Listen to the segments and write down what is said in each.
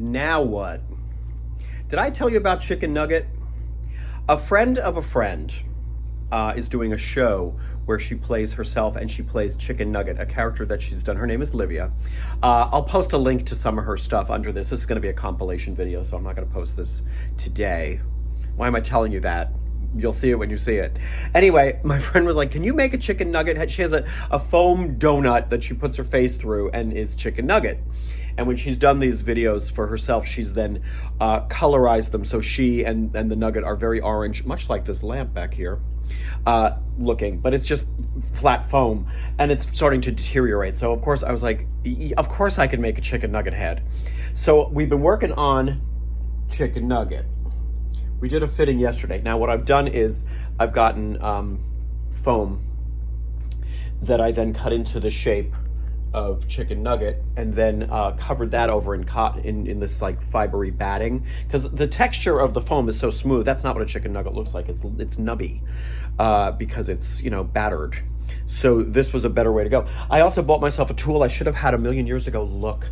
Now what? Did I tell you about Chicken Nugget? A friend of a friend is doing a show where she plays herself and she plays Chicken Nugget, a character that she's done. Her name is Livia. I'll post a link to some of her stuff under this. This is going to be a compilation video, so I'm not going to post this today. Why am I telling you that? You'll see it when you see it. Anyway, my friend was like, can you make a chicken nugget? She has a foam donut that she puts her face through and is Chicken Nugget. And when she's done these videos for herself, she's then colorized them so she and the nugget are very orange, much like this lamp back here looking, but it's just flat foam and it's starting to deteriorate. So of course I was like, of course I can make a chicken nugget head. So we've been working on Chicken Nugget. We did a fitting yesterday. Now what I've done is I've gotten foam that I then cut into the shape of Chicken Nugget and then covered that over in cotton in this like fibery batting, because the texture of the foam is so smooth. That's not what a chicken nugget looks like. It's nubby because it's, you know, battered. So this was a better way to go. I also bought myself a tool I should have had a million years ago. Look,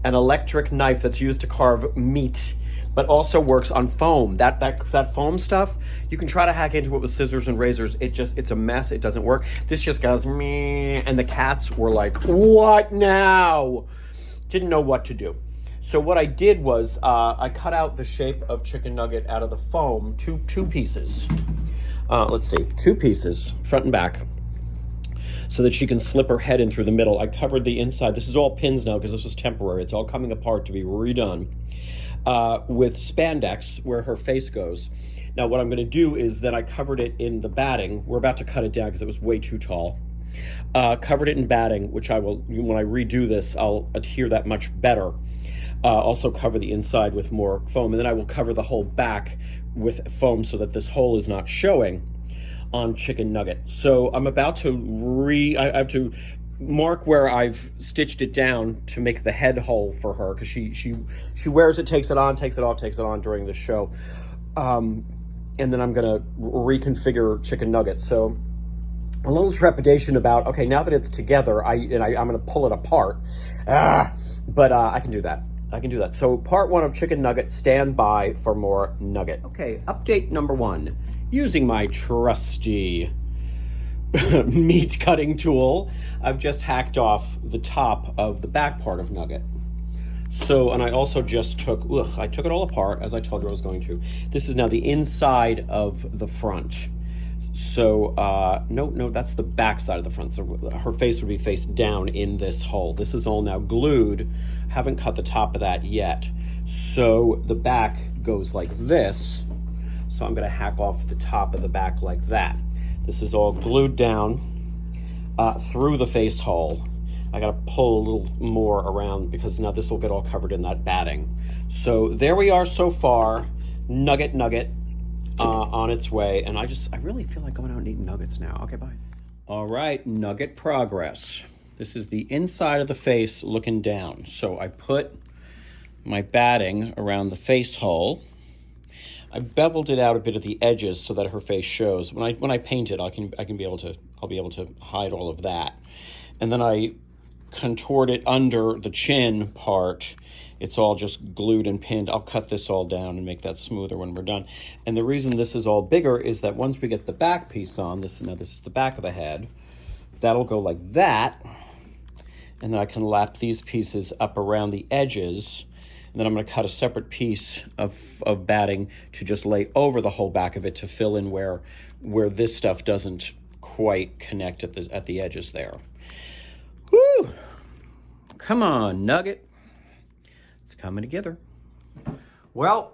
an electric knife that's used to carve meat, but also works on foam. That foam stuff, you can try to hack into it with scissors and razors. It's a mess. It doesn't work. This just goes meh, and the cats were like, what now? Didn't know what to do. So what I did was I cut out the shape of Chicken Nugget out of the foam, two pieces. Let's see, 2 pieces, front and back, so that she can slip her head in through the middle. I covered the inside. This is all pins now because this was temporary. It's all coming apart to be redone. With spandex where her face goes. Now what I'm going to do is that I covered it in the batting. We're about to cut it down because it was way too tall. Covered it in batting, which I will, when I redo this, I'll adhere that much better. Also cover the inside with more foam, and then I will cover the whole back with foam so that this hole is not showing on Chicken Nugget. So I'm about to I have to mark where I've stitched it down to make the head hole for her, because she wears it, takes it on, takes it off, takes it on during the show. And then I'm gonna reconfigure Chicken Nugget. So a little trepidation about, okay, now that it's together, I'm gonna pull it apart. But I can do that. I can do that. So part 1 of Chicken Nugget, stand by for more Nugget. Okay, update number 1. Using my trusty meat cutting tool, I've just hacked off the top of the back part of Nugget. So, and I also just took it all apart as I told you I was going to. This is now the inside of the front. So, no, that's the back side of the front. So her face would be face down in this hole. This is all now glued. Haven't cut the top of that yet. So the back goes like this. So I'm gonna hack off the top of the back like that. This is all glued down through the face hole. I gotta pull a little more around because now this will get all covered in that batting. So there we are so far. Nugget on its way. And I really feel like going out and eating nuggets now. Okay, bye. All right, Nugget progress. This is the inside of the face looking down. So I put my batting around the face hole. I beveled it out a bit at the edges so that her face shows. When I paint it, I'll be able to hide all of that. And then I contoured it under the chin part. It's all just glued and pinned. I'll cut this all down and make that smoother when we're done. And the reason this is all bigger is that once we get the back piece on, this is the back of the head, that'll go like that. And then I can lap these pieces up around the edges. And then I'm going to cut a separate piece of batting to just lay over the whole back of it to fill in where this stuff doesn't quite connect at the edges there. Woo! Come on, Nugget. It's coming together. Well,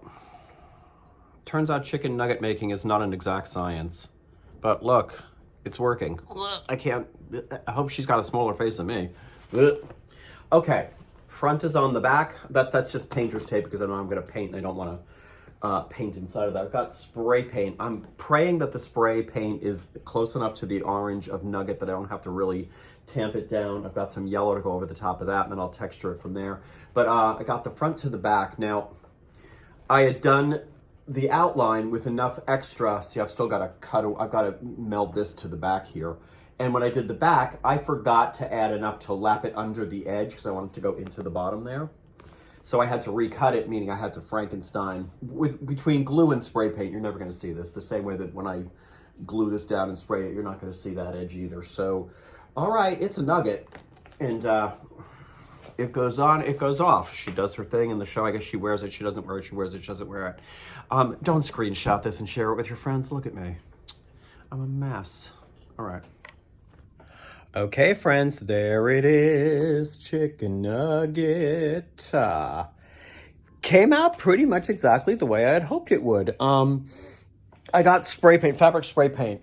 turns out chicken nugget making is not an exact science. But look, it's working. I hope she's got a smaller face than me. Okay. Front is on the back. That's just painter's tape because I know I'm going to paint and I don't want to paint inside of that. I've got spray paint. I'm praying that the spray paint is close enough to the orange of Nugget that I don't have to really tamp it down. I've got some yellow to go over the top of that, and then I'll texture it from there. But I got the front to the back. Now, I had done the outline with enough extra. See, I've still got I've got to meld this to the back here. And when I did the back, I forgot to add enough to lap it under the edge because I wanted to go into the bottom there. So I had to recut it, meaning I had to Frankenstein between glue and spray paint. You're never going to see this. The same way that when I glue this down and spray it, you're not going to see that edge either. So, all right, it's a nugget. And it goes on, it goes off. She does her thing in the show. I guess she wears it, she doesn't wear it, she wears it, she doesn't wear it. Don't screenshot this and share it with your friends. Look at me. I'm a mess. All right. Okay, friends, there it is. Chicken nugget. Came out pretty much exactly the way I had hoped it would. I got spray paint, fabric spray paint.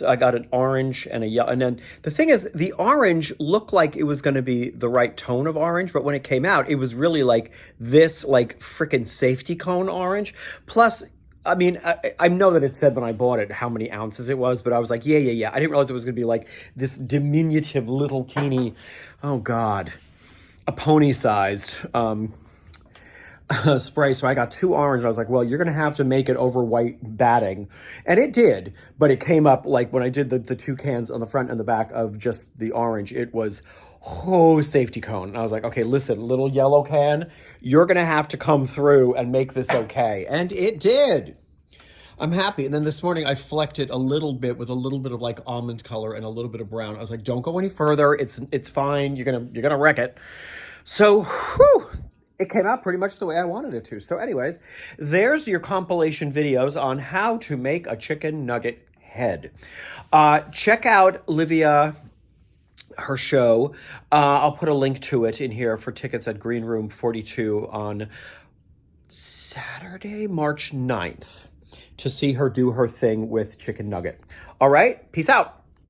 I got an orange and a yellow. And then the thing is, the orange looked like it was going to be the right tone of orange, but when it came out, it was really like this, like freaking safety cone orange. Plus, I mean, I know that it said when I bought it how many ounces it was, but I was like, yeah. I didn't realize it was going to be like this diminutive little teeny, oh God, a pony-sized spray. So I got 2 orange. I was like, well, you're going to have to make it over white batting. And it did, but it came up like when I did the 2 cans on the front and the back of just the orange, it was safety cone. And I was like, okay, listen, little yellow can, you're going to have to come through and make this okay. And it did. I'm happy. And then this morning I flecked it a little bit with a little bit of like almond color and a little bit of brown. I was like, don't go any further. It's fine. You're going to wreck it. So, it came out pretty much the way I wanted it to. So anyways, there's your compilation videos on how to make a chicken nugget head. Check out Livia, her show. I'll put a link to it in here for tickets at Green Room 42 on Saturday, March 9th to see her do her thing with chicken nugget. All right, peace out.